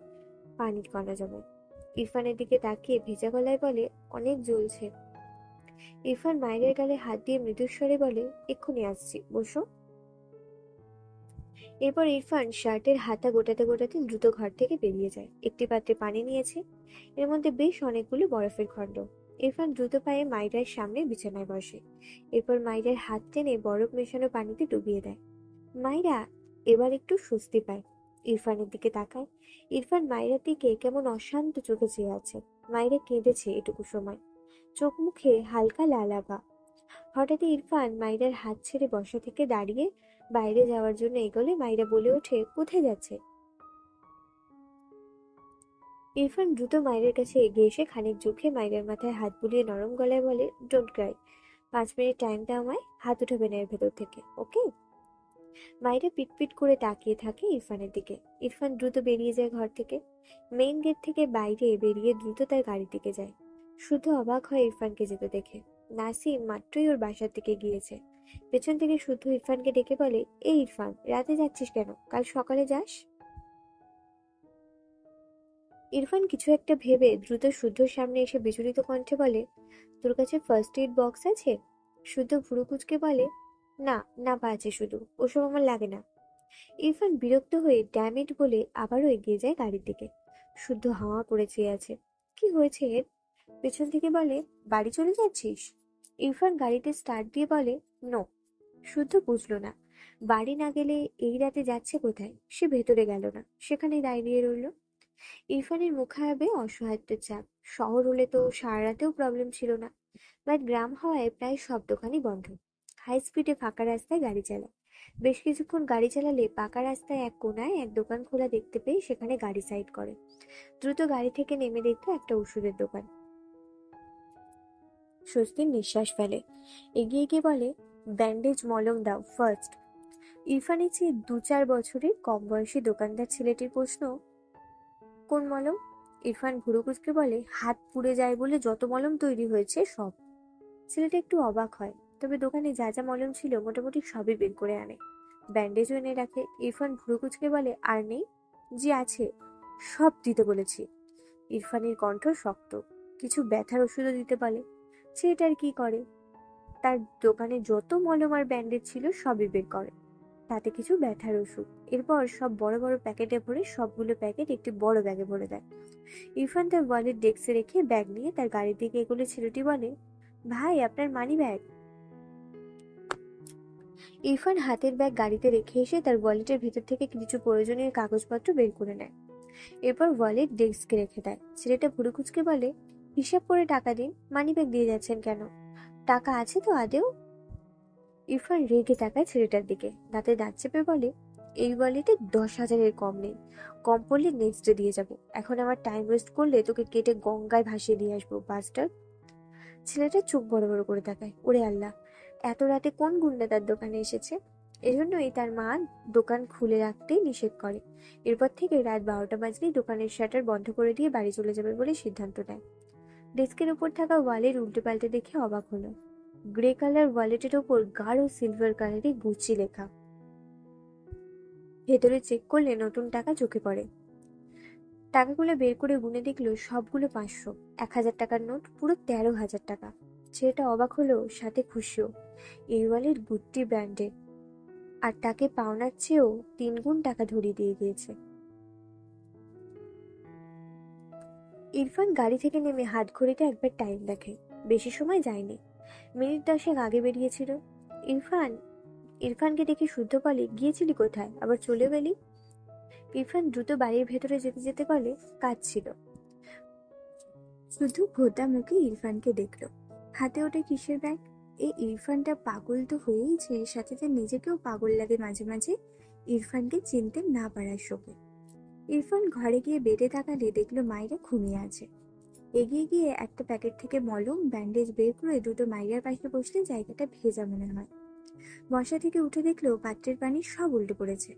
পানির কণা জমে। ইরফানের দিকে তাকিয়ে ভেজা গলায় বলে, অনেক জ্বলছে। ইরফান মায়ের গালে হাত দিয়ে মৃদুস্বরে বলে, এক্ষুনি আসছি, বসো। এরপর ইরফান শার্টের হাতা গোটাতে গোটাতে দ্রুত ঘর থেকে বেরিয়ে যায়। একটি পাত্রে পানি নিয়েছে, এর মধ্যে বেশ অনেকগুলো বরফের খণ্ড। ইরফান দ্রুত পায়ে মাইরার সামনে বিছানায় বসে। এরপর মাইরার হাত টেনে বরফ মেশানো পানিতে ডুবিয়ে দেয়। মাইরা এবার একটু স্বস্তি পায়। ইরফানের দিকে তাকায়। ইরফান মাইরার দিকে কেমন অশান্ত চোখে চেয়ে আছে। মাইরা কেঁদেছে এটুকু সময়, চোখ মুখে হালকা লাল আভা। হঠাৎই ইরফান মাইরার হাত ছেড়ে বসা থেকে দাঁড়িয়ে বাইরে যাওয়ার জন্য এগোলে মাইরা বলে ওঠে, কোথায় যাচ্ছে? ইরফান দ্রুত মাইরের কাছে এগিয়ে এসে খানিক ঝুঁকে মাইরার মাথায় হাত বুলিয়ে নরম গলায় বলে, ডোন্ট ক্রাই, 5 মিনিট টাইম দাও আমায়, হাত উঠাবে না এর ভেতর থেকে, ওকে? মাইরা পিটপিট করে তাকিয়ে থাকে ইরফানের দিকে। ইরফান দ্রুত বেরিয়ে যায় ঘর থেকে। মেইন গেট থেকে বাইরে বেরিয়ে দ্রুত তার গাড়ির দিকে যায়। শুধু অবাক হয় ইরফানকে যেতে দেখে। নাসিম মাত্রই ওর বাসার দিকে গিয়েছে। পেছন থেকে শুদ্ধ ইরফানকে ডেকে বলে, এই ইরফান, রাতে যাচ্ছিস কেন? কাল সকালে যাস। ইরফান কিছু একটা ভেবে দ্রুত শুদ্ধর সামনে এসে বিচলিত কণ্ঠে বলে, তোর কাছে ফার্স্ট এইড বক্স আছে? শুদ্ধ ভুরু কুঁচকে বলে, না, না পা আছে শুধু, ওসব আমার লাগে না। ইরফান বিরক্ত হয়ে ড্যাম ইট বলে আবারও এগিয়ে যায় গাড়ির দিকে। শুদ্ধ হাওয়া করে চেয়ে আছে। কি হয়েছে এর? পেছন থেকে বলে, বাড়ি চলে যাচ্ছিস? ইরফান গাড়িতে স্টার্ট দিয়ে বলে, নো। শুদ্ধ বুঝলো না। বাড়ি না গেলে এই রাতে যাচ্ছে কোথায়? সে ভেতরে গেল না, সেখানেই দাঁড়িয়ে রইল। ইরফানের মুখাবে অসহায়ত্বের চাপ। শহর হলে তো সারা রাতেও প্রবলেম ছিল না, বাট গ্রাম হওয়ায় প্রায় সব দোকানই বন্ধ। হাই স্পিডে ফাঁকা রাস্তায় গাড়ি চালায়। বেশ কিছুক্ষণ গাড়ি চালালে পাকা রাস্তায় এক কোনায় এক দোকান খোলা দেখতে পেয়ে সেখানে গাড়ি সাইড করে। দ্রুত গাড়ি থেকে নেমে দেখতো একটা ওষুধের দোকান। স্বস্তির নিঃশ্বাস ফেলে। এগিয়ে গিয়ে বলে, ব্যান্ডেজ মলম দাও ফার্স্ট। ইরফানের চেয়ে 2-4 বছরের কম বয়সী দোকানদার ছেলেটির প্রশ্ন, কোন মলম? ইরফান ভুরু কুঁচকে বলে, হাত পুড়ে যায় বলে যত মলম তৈরি হয়েছে সব। ছেলেটা একটু অবাক হয়, তবে দোকানে যা যা মলম ছিল মোটামুটি সবই বের করে আনে। ব্যান্ডেজও এনে রাখে। ইরফান ভুরু কুচকে বলে, আর নেই? জি আছে, সব দিতে বলেছি। ইরফানের কণ্ঠ শক্ত। কিছু ব্যথার ওষুধও দিতে বলে। ছেলেটা আর কি করে, তার দোকানে যত মলম আর ব্যান্ডেজ ছিল সবই বের করে, তাতে কিছু ব্যথার ওষুধ। এরপর সব বড় বড় প্যাকেটে ভরে সবগুলো প্যাকেট একটি বড় ব্যাগে ভরে দেয়। ইরফান তার ওয়ালেট ডেস্কে রেখে ব্যাগ নিয়ে তার গাড়ির দিকে এগোলে ছেলেটি বলে, ভাই আপনার মানি ব্যাগ। ইরফান হাতের ব্যাগ গাড়িতে রেখে এসে তার ওয়ালেটের ভেতর থেকে কিছু প্রয়োজনীয় কাগজপত্র বের করে নেয়। এরপর ওয়ালেট ডেস্কে রেখে দেয়। ছেলেটা ভুরু কুচকে বলে, হিসাব করে টাকা দিন, মানি ব্যাগ দিয়ে যাচ্ছেন কেন? টাকা আছে তো আদেও? ইরফান রেগে তাকায় ছেলেটার দিকে, দাঁতে দাঁত চেপে বলে, এই ওয়ালেটে 10,000-এর কম নেই। কম পড়লে নেক্সট ডে দিয়ে যাবো। এখন আমার টাইম ওয়েস্ট করলে তোকে কেটে গঙ্গায় ভাসিয়ে দিয়ে আসবো, বাস্টার। ছেলেটা চোখ বড় বড় করে তাকায়। ওরে আল্লাহ, এত রাতে কোন গুন্ডা তার দোকানে এসেছে? এজন্যই তার মা দোকান খুলে রাখতেই নিষেধ করে। এরপর থেকে রাত 12টা বাজলেই দোকানের শাটার বন্ধ করে দিয়ে বাড়ি চলে যাবে বলে সিদ্ধান্ত নেয়। ডেস্কের উপর থাকা ওয়ালের উল্টে পাল্টে দেখে অবাক হলো। গ্রে কালার ওয়ালেটের ওপর গাঢ় সিলভার কালারে গুচি লেখা। ভেতরে চেক করলে নতুন টাকা চোখে পড়ে। টাকাগুলো বের করে গুনে দেখলো সবগুলো 500। 1,000 টাকার নোট, পুরো 13,000 টাকা। ছেলেটা অবাক হলো, সাথে খুশিও। এই ওয়ালেট গুড্ডি ব্র্যান্ডের, আর তাকে পাওনার চেয়েও 3 গুণ টাকা ধরিয়ে দিয়ে দিয়েছে। ইরফান গাড়ি থেকে নেমে হাত ঘড়িতে একবার টাইম দেখে। বেশি সময় যায়নি, মিনিট 10 আগে বেরিয়েছিল। ইরফান ইরফানকে দেখে শুদ্ধ বলে, গিয়েছিলি কোথায়, আবার চলে গেলি? ইরফান দ্রুত বাড়ির ভেতরে যেতে যেতে বলে, কাজ ছিল। শুধু ভোতা মুখে ইরফানকে দেখলো। হাতে ওটা কিসের ব্যাগ? এই ইরফানটা পাগল তো হয়েইছে, সাথে তার নিজেকেও পাগল লাগে মাঝে মাঝে ইরফানকে চিনতে না পারার শোকে। ইরফান ঘরে গিয়ে বেডে তাকালে দেখলো মায়েরা ঘুমিয়ে আছে। এগিয়ে গিয়ে একটা প্যাকেট থেকে মলম ব্যান্ডেজ বের করে দুটো মাইরার পাশে বসলে জায়গাটা ভেজা মনে হয়। বসা থেকে উঠে দেখলো পাত্রের পানি সব উল্টে পড়েছে,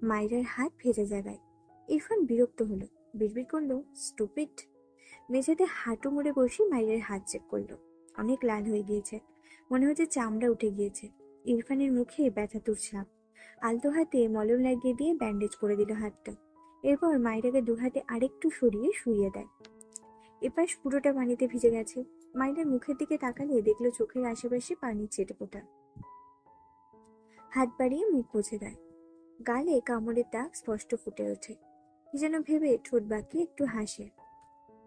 মাইরার হাত ভেজা জায়গায়। ইরফান বিরক্ত হলো, বিড়বিড় করলো, স্টুপিড। মেঝেতে হাঁটু মুড়ে বসে মাইরের হাত চেক করলো। অনেক লাল হয়ে গিয়েছে, মনে হচ্ছে চামড়া উঠে গিয়েছে। ইরফানের মুখে ব্যথাতুর ছাপ। আলতো হাতে মলম লাগিয়ে দিয়ে ব্যান্ডেজ করে দিল হাতটা। এরপর মাইরাকে দু হাতে আরেকটু সরিয়ে শুইয়ে দেয়। এপাশ পুরোটা পানিতে ভিজে গেছে। মাইরার মুখের দিকে তাকালে দেখলো চোখের আশেপাশে পানির চেটেপোটা। হাত বাড়িয়ে মুখ মুছে দেয়। গালে কামড়ের দাগ স্পষ্ট ফুটে ওঠে। কি যেন ভেবে ঠোঁট বাঁকিয়ে একটু হাসে।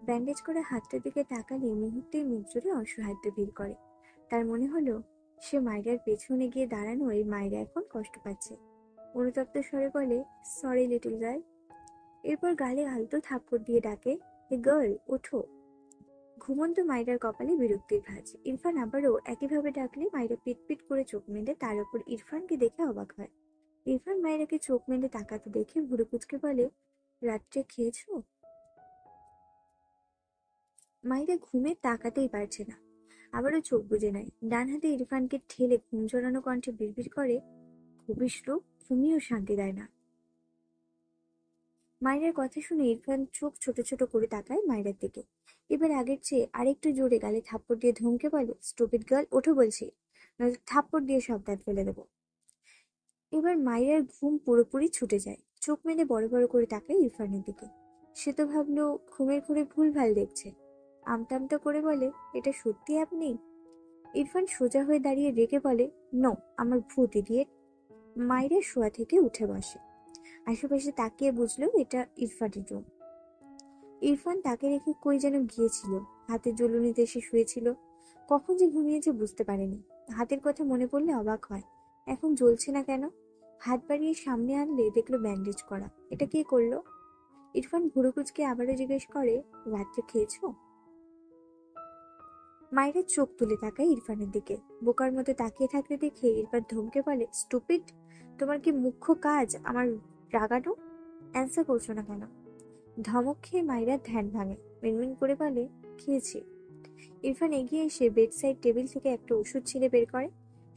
ব্যান্ডেজ করা হাতটার দিকে তাকালে মুহূর্তেই মুখ জুড়ে অসহায়ত্ব ভিড় করে। তার মনে হলো সে মাইরার পেছনে গিয়ে দাঁড়ানো, এই মাইরা এখন কষ্ট পাচ্ছে। অনুতপ্ত স্বরে বলে, সরি লিটল গার্ল। এরপর গালে আলতো থাপ্পড় দিয়ে ডাকে, এ গার্ল ওঠো। ঘুমন্ত মাইরার কপালে বিরক্তির ভাঁজ। ইরফান আবারও একইভাবে ডাকলে মাইরা পিটপিট করে চোখ মেলে তার উপর ইরফানকে দেখে অবাক হয়। ইরফান মাইরাকে চোখ মেলে তাকাতে দেখে ভুরু কুচকে বলে, রাত্রে খেয়েছো? মাইরা ঘুমে তাকাতেই পারছে না, আবারও চোখ বুজে নেয়। ডান হাতে ইরফানকে ঠেলে ঘুম জড়ানো কণ্ঠে বিড়বিড় করে, ঘুমিস রূপ, ঘুমিয়েও শান্তি দেয় না। মায়ের কথা শুনে ইরফান চোখ ছোট ছোট করে তাকায় মায়ের দিকে। এবার আগের চেয়ে আরেকটু জোরে গালে থাপ্পড় দিয়ে ধমকে বলে, স্টুপিড গার্ল ওঠো বলছি, নয়তো থাপ্পড় দিয়ে সব দাঁত ফেলে দেবো। এবার মায়ের ঘুম পুরোপুরি ছুটে যায়। চোখ মেলে বড় বড় করে তাকায় ইরফানের দিকে। সে তো ভাবলো ঘুমের ঘুরে ভুলভাল দেখছে। আমতা আমতা করে বলে, এটা সত্যি আপনি? ইরফান সোজা হয়ে দাঁড়িয়ে রেগে বলে, নো, আমার ভূত ইডিয়েট। মাইরা শোয়া থেকে উঠে বসে। আশেপাশে তাকিয়ে বুঝলো এটা ইরফানের রুম। ইরফান তাকে রেখে কই যেন গিয়েছিল। হাতে জ্বলুনিতে সে শুয়েছিল। কখন যে ঘুমিয়েছে বুঝতে পারেনি। হাতের কথা মনে পড়লে অবাক হয়, এখন জ্বলছে না কেন? হাত বাড়িয়ে সামনে আনলে দেখলো ব্যান্ডেজ করা। এটা কে করলো? ইরফান ভুরু কুচকে আবারও জিজ্ঞেস করে, রাত্রে খেয়েছো? মায়ের চোখ তুলে তাকায় ইরফানের দিকে। বোকার মতো তাকিয়ে থাকতে দেখে ইরফান ধমকে বলে, স্টুপিড, তোমার কি মুখ্য কাজ আমার রাগানো? অ্যান্সার করছো না কেন? ধমক খেয়ে মায়ের ধ্যান ভাঙে, মিনমিন করে বলে, খেয়েছি। ইরফান এগিয়ে এসে বেড সাইড টেবিল থেকে একটা ওষুধ ছিঁড়ে বের করে,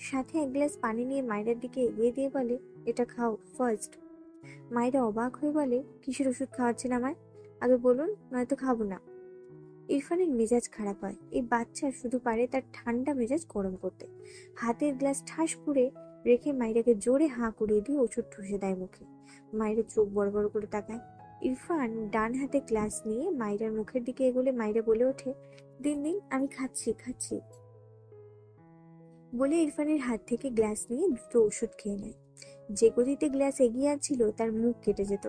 সাথে এক গ্লাস পানি নিয়ে মায়ের দিকে এগিয়ে দিয়ে বলে, এটা খাও ফার্স্ট। মায়েরা অবাক হয়ে বলে, কিসের ওষুধ খাওয়াচ্ছেন আমায়? আগে বলুন, নয়তো খাবো না। ইরফানের মেজাজ খারাপ হয়। এই বাচ্চা শুধু পারে তার ঠান্ডা মেজাজ গরম করতে। হাতের গ্লাস ঠাস করে রেখে মাইরাকে জোরে হাঁ করিয়ে দিয়ে ওষুধ ঠুসে দেয় মুখে। মাইরা চোখ বড় বড় করে তাকায়। ইরফান ডান হাতে গ্লাস নিয়ে মাইরার মুখের দিকে এগোলে মাইরা বলে ওঠে, দিন দিন, আমি খাচ্ছি খাচ্ছি বলে ইরফানের হাত থেকে গ্লাস নিয়ে দ্রুত ওষুধ খেয়ে নেয়। যে গতিতে গ্লাস এগিয়ে আসছিল তার মুখ কেটে যেত।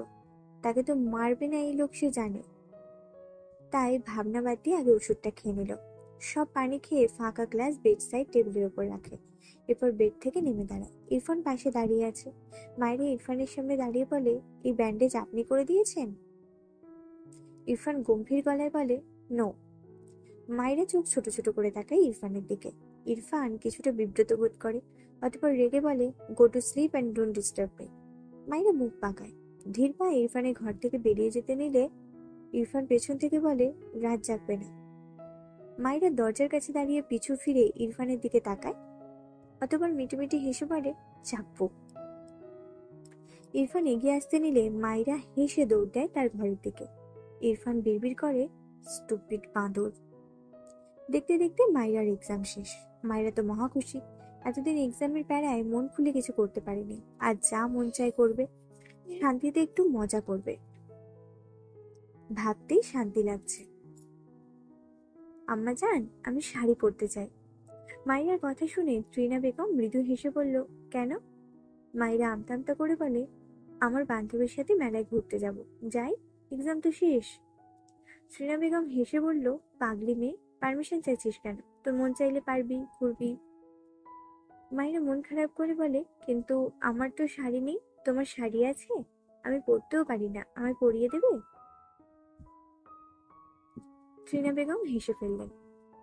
তাকে তো মারবে না এই লোক সে জানে, তাই ভাবনা বাদ দিয়ে আগে ওষুধটা খেয়ে নিল। সব পানি খেয়ে ফাঁকা গ্লাস বেড সাইড টেবিলের উপর রাখে। এরপর বেড থেকে নেমে দাঁড়ায়। ইরফান পাশে দাঁড়িয়ে আছে। মায়েরা ইরফানের সামনে দাঁড়িয়ে বলে, এই ব্যান্ডেজ আপনি করে দিয়েছেন? ইরফান গম্ভীর গলায় বলে, নো। মায়েরা চোখ ছোট ছোট করে তাকায় ইরফানের দিকে। ইরফান কিছুটা বিব্রত বোধ করে, অতঃপর রেগে বলে, go to sleep and don't disturb me. মায়েরা মুখ পাকায়। ধীর পায়ে ইরফানের ঘর থেকে বেরিয়ে যেতে নিলে ইরফান পেছন থেকে বলে, রাত জাগবে না। মায়েরা দরজার কাছে দাঁড়িয়ে পিছু ফিরে ইরফানের দিকে তাকায়, অতঃপর মিটিমিটি হেসে বলে, চাপ্পু। ইরফান এগিয়ে আসতে নিলে মায়েরা হেসে দৌড় দেয় তার ঘরের দিকে। ইরফান বিড়বিড় করে, স্টুপিড বাঁদর। দেখতে দেখতে মায়েরার এক্সাম শেষ। মায়েরা তো মহা খুশি। এতদিন এক্সামের প্যারায় মন খুলে কিছু করতে পারেনি, আজ যা মন চায় করবে, শান্তিতে একটু মজা করবে। ভাবতেই শান্তি লাগছে। আম্মা জান, আমি শাড়ি পরতে চাই। মায়েরার কথা শুনে ত্রিনা বেগম মৃদু হেসে বলল, কেন? মায়েরা আমতা আমতা করে বলে, আমার বান্ধবীর সাথে মেলায় ঘুরতে যাব, যাই, এক্সাম তো শেষ। ত্রিনা বেগম হেসে বলল, পাগলি মেয়ে, পারমিশন চাইছিস কেন? তোর মন চাইলে পারবি, ঘুরবি। মায়েরা মন খারাপ করে বলে, কিন্তু আমার তো শাড়ি নেই। তোমার শাড়ি আছে? আমি পরতেও পারি না, আমায় পরিয়ে দেবে? ত্রিনা বেগম হেসে ফেললেন।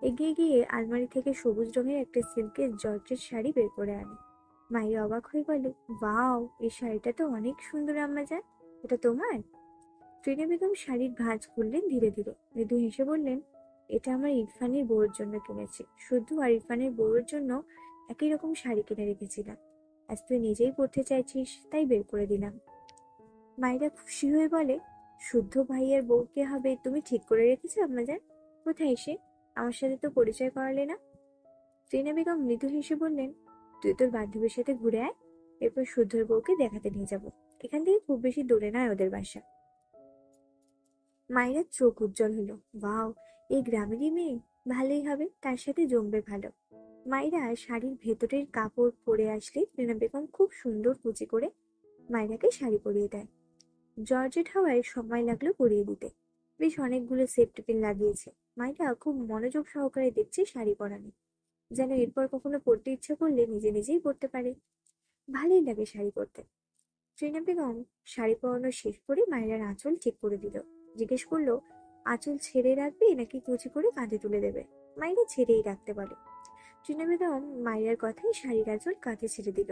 এগিয়ে গিয়ে আলমারি থেকে সবুজ রঙের একটা সিল্কের জর্জেট শাড়ি বের করে আনে। মায়ের অবাক হয়ে বলে, ওয়াও, এই শাড়িটা তো অনেক সুন্দর আম্মা জান, এটা তোমার? ত্রিনা বেগম শাড়ির ভাঁজ খুললেন ধীরে ধীরে, মৃদু হেসে বললেন, এটা আমার ইরফানের বউয়ের জন্য কিনেছি। শুধু আর ইরফানের বউয়ের জন্য একই রকম শাড়ি কিনে রেখেছিলাম। আজ তুই নিজেই পরতে চাইছিস, তাই বের করে দিলাম। মায়েরা খুশি হয়ে বলে, শুদ্ধ ভাইয়ের বউকে হবে তুমি ঠিক করে রেখেছো আম্মা জান? কোথায় এসে? আমার সাথে তো পরিচয় করালে না। ত্রিনা বেগম মৃদু হেসে বললেন, তুই তোর বান্ধবীর সাথে ঘুরে আয়, এরপর শুদ্ধর বউকে দেখাতে নিয়ে যাব। এখান থেকে খুব বেশি দূরে নয় ওদের বাসা। মায়ের চোখ উজ্জ্বল হলো, ওয়াও, এই গ্রামেরই মেয়ে, ভালোই হবে, তার সাথে জমবে ভালো। মায়েরা শাড়ির ভেতরের কাপড় পরে আসলে ত্রিনা বেগম খুব সুন্দর কুচি করে মায়েরাকে শাড়ি পরিয়ে দেয়। জর্জেট হওয়ায় সময় লাগলো পরিয়ে দিতে। বেশ অনেকগুলো সেফটি পিন লাগিয়েছে। মায়েরা খুব মনোযোগ সহকারে দেখছে শাড়ি পরানো, যেন এরপর কখনো পরতে ইচ্ছা করলে নিজে নিজেই পরতে পারে। ভালোই লাগে শাড়ি পরতে। ত্রিনা বেগম শাড়ি পরানো শেষ করে মায়েরার আঁচল ঠিক করে দিল। জিজ্ঞেস করলো, আঁচল ছেড়ে রাখবে নাকি কুচি করে কাঁধে তুলে দেবে? মায়েরা ছেড়েই রাখতে বলে। ত্রিনা বেগম মায়েরার কথায় শাড়ির আঁচল কাঁধে ছেড়ে দিল।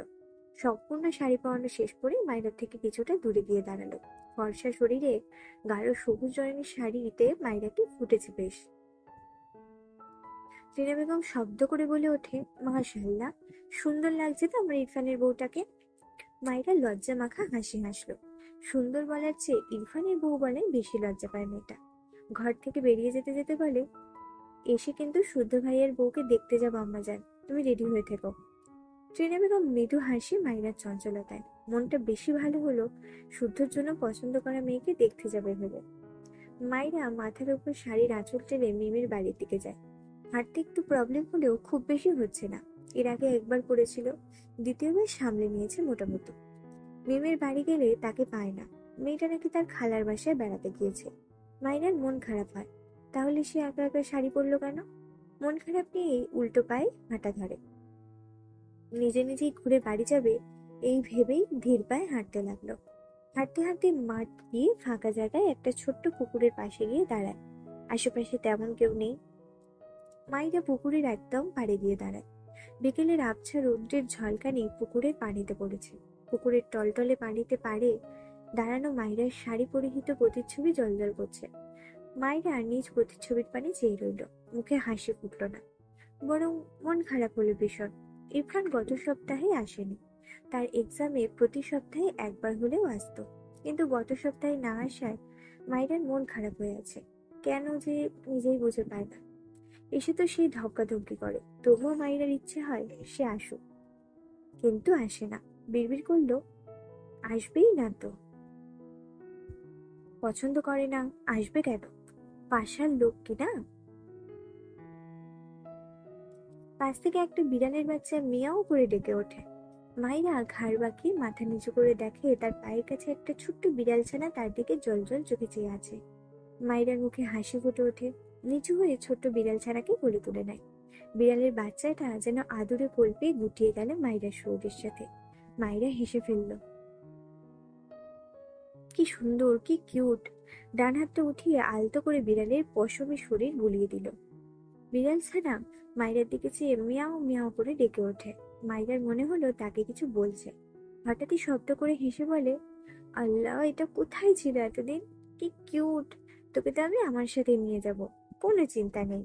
সম্পূর্ণ শাড়ি পরানো শেষ করে মায়েরার থেকে কিছুটা দূরে গিয়ে দাঁড়ালো। ফর্সা শরীরে গাঢ় সবুজ রঙের শাড়িতে মায়েরাকে ফুটেছে বেশ। ত্রিনা বেগম শব্দ করে বলে ওঠে, মাশাআল্লাহ, সুন্দর লাগছে তো আমার ইরফানের বউটাকে। মায়েরা লজ্জা মাখা হাসি হাসলো। সুন্দর বলার চেয়ে ইরফানের বউ বলে বেশি লজ্জা পায় মেয়েটা। ঘর থেকে বেরিয়ে যেতে যেতে বলে, এসে কিন্তু শুদ্ধ ভাইয়ের বউকে দেখতে যাবো আম্মা জান, তুমি রেডি হয়ে থেকো। ত্রিনা বেগম মৃদু হাসি মায়েরার চঞ্চলতায়। মনটা বেশি ভালো হলো শুদ্ধর জন্য পছন্দ করা মেয়েকে দেখতে যাবে ভেবে। মায়েরা মাথার উপর শাড়ির আঁচল টেনে মিমির বাড়ির দিকে যায়। হাঁটতে একটু প্রবলেম হলেও খুব বেশি হচ্ছে না। এর আগে একবার পড়েছিল, দ্বিতীয়বার সামলে নিয়েছে মোটামুটি। মিমির বাড়ি গেলে তাকে পায় না। মেয়েটা নাকি তার খালার বাসায় বেড়াতে গিয়েছে। মায়েরার মন খারাপ হয়, তাহলে সে একা একা শাড়ি পরলো কেন? মন খারাপ নিয়ে উল্টো পায়ে হাঁটা ধরে। নিজে নিজেই ঘুরে বাড়ি যাবে এই ভেবেই ধীর পায়ে হাঁটতে লাগলো। হাঁটতে হাঁটতে মাঠ গিয়ে ফাঁকা জায়গায় একটা ছোট্ট পুকুরের পাশে গিয়ে দাঁড়ায়। আশেপাশে তেমন কেউ নেই। মাইরা পুকুরের একদম পাড়ে গিয়ে দাঁড়ায়। বিকেলের আবছা রৌদ্রের ঝলকানি পুকুরের পানিতে পড়েছে। পুকুরের টলটলে পানিতে পাড়ে দাঁড়ানো মাইরার শাড়ি পরিহিত প্রতিচ্ছবি জ্বলজ্বল করছে। মাইরা নিজ প্রতিচ্ছবির পানে চেয়ে রইল। মুখে হাসি ফুটল না, বরং মন খারাপ হলো ভীষণ। ইরফান গত সপ্তাহে আসেনি। তার এক্সামে প্রতি সপ্তাহে একবার হলেও আসতো, কিন্তু গত সপ্তাহে না আসায় মাইরার মন খারাপ হয়ে আছে। কেন যে নিজেই বুঝে পায় না। এসে তো সেই ধক্কাধক্কি করে, তবুও মাইরার ইচ্ছে হয় সে আসুক, কিন্তু আসে না। বিড়বিড় করলো, আসবেই না তো, পছন্দ করে না, আসবে কেন, পাশার লোক কি না। পাশ থেকে একটা বিড়ালের বাচ্চা মিয়াও করে ডেকে ওঠে। মাইরা ঘাড় বাঁকিয়ে মাথা নিচু করে দেখে তার পায়ের কাছে একটা ছোট্ট বিড়াল ছানা তার দিকে জলজল চোখে চেয়ে আছে। মাইরার মুখে হাসি ফুটে ওঠে। নিচু হয়ে ছোট্ট বিড়াল ছানাকে কোলে তুলে নেয়। বিড়ালের বাচ্চাটা যেন আদুরে কোল পেয়ে গুটিয়ে গেল মাইরার শরীরের সাথে। মাইরা হেসে ফেলল। কি সুন্দর, কি কিউট। ডান হাতটা উঠিয়ে আলতো করে বিড়ালের পশমী শরীর বুলিয়ে দিল। বিড়াল ছানা মাইরার দিকে চেয়ে মিয়াও মিয়াও করে ডেকে ওঠে। মাইরার মনে হলো তাকে কিছু বলছে। হঠাৎই শব্দ করে হেসে বলে, আল্লাহ, এটা কোথায় ছিল এতদিন, কি কিউট। তোকে তো আমি আমার সাথে নিয়ে যাব, কোনো চিন্তা নেই।